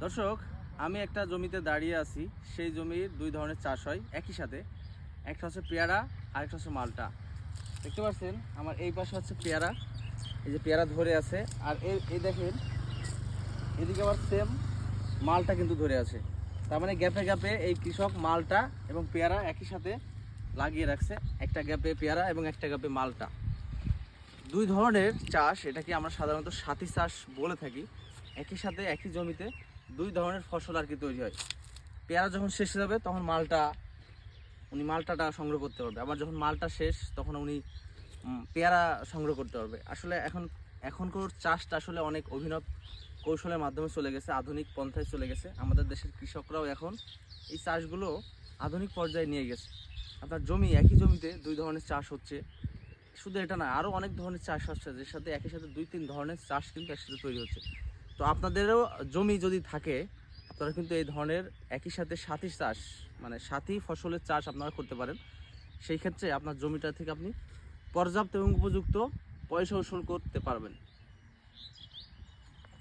দর্শক, আমি একটা জমিতে দাঁড়িয়ে আছি। সেই জমির দুই ধরনের চাষ হয় একই সাথে। একটা হচ্ছে পেয়ারা আর একটা হচ্ছে মালটা। দেখতে পাচ্ছেন আমার এই পাশে হচ্ছে পেয়ারা, এই যে পেয়ারা ধরে আছে। আর এই দেখেন এদিকে আবার সেম মালটা কিন্তু ধরে আছে। তার মানে গ্যাপে গ্যাপে এই কৃষক মালটা এবং পেয়ারা একই সাথে লাগিয়ে রাখছে। একটা গ্যাপে পেয়ারা এবং একটা গ্যাপে মালটা, দুই ধরনের চাষ। এটাকে আমরা সাধারণত সাথী চাষ বলে থাকি। একই সাথে একই জমিতে দুই ধরনের ফসল আর কি তৈরি হয়। পেয়ারা যখন শেষ হয়ে যাবে তখন উনি মালটাটা সংগ্রহ করতে পারবে, আবার যখন মালটা শেষ তখন উনি পেয়ারা সংগ্রহ করতে পারবে। আসলে এখনকার চাষটা আসলে অনেক অভিনব কৌশলের মাধ্যমে চলে গেছে, আধুনিক পন্থায় চলে গেছে। আমাদের দেশের কৃষকরাও এখন এই চাষগুলো আধুনিক পর্যায়ে নিয়ে গেছে। আপনার একই জমিতে দুই ধরনের চাষ হচ্ছে। শুধু এটা না, আরও অনেক ধরনের চাষ আসছে, যে সাথে একই সাথে দুই তিন ধরনের চাষ কিন্তু একসাথে তৈরি হচ্ছে। তো আপনাদেরও জমি যদি থাকে, আপনারা কিন্তু এই ধরনের একই সাথে সাথী চাষ, মানে সাথী ফসলের চাষ আপনারা করতে পারেন। সেই ক্ষেত্রে আপনার জমিটা থেকে আপনি পর্যাপ্ত এবং উপযুক্ত পয়সা উসুল করতে পারবেন।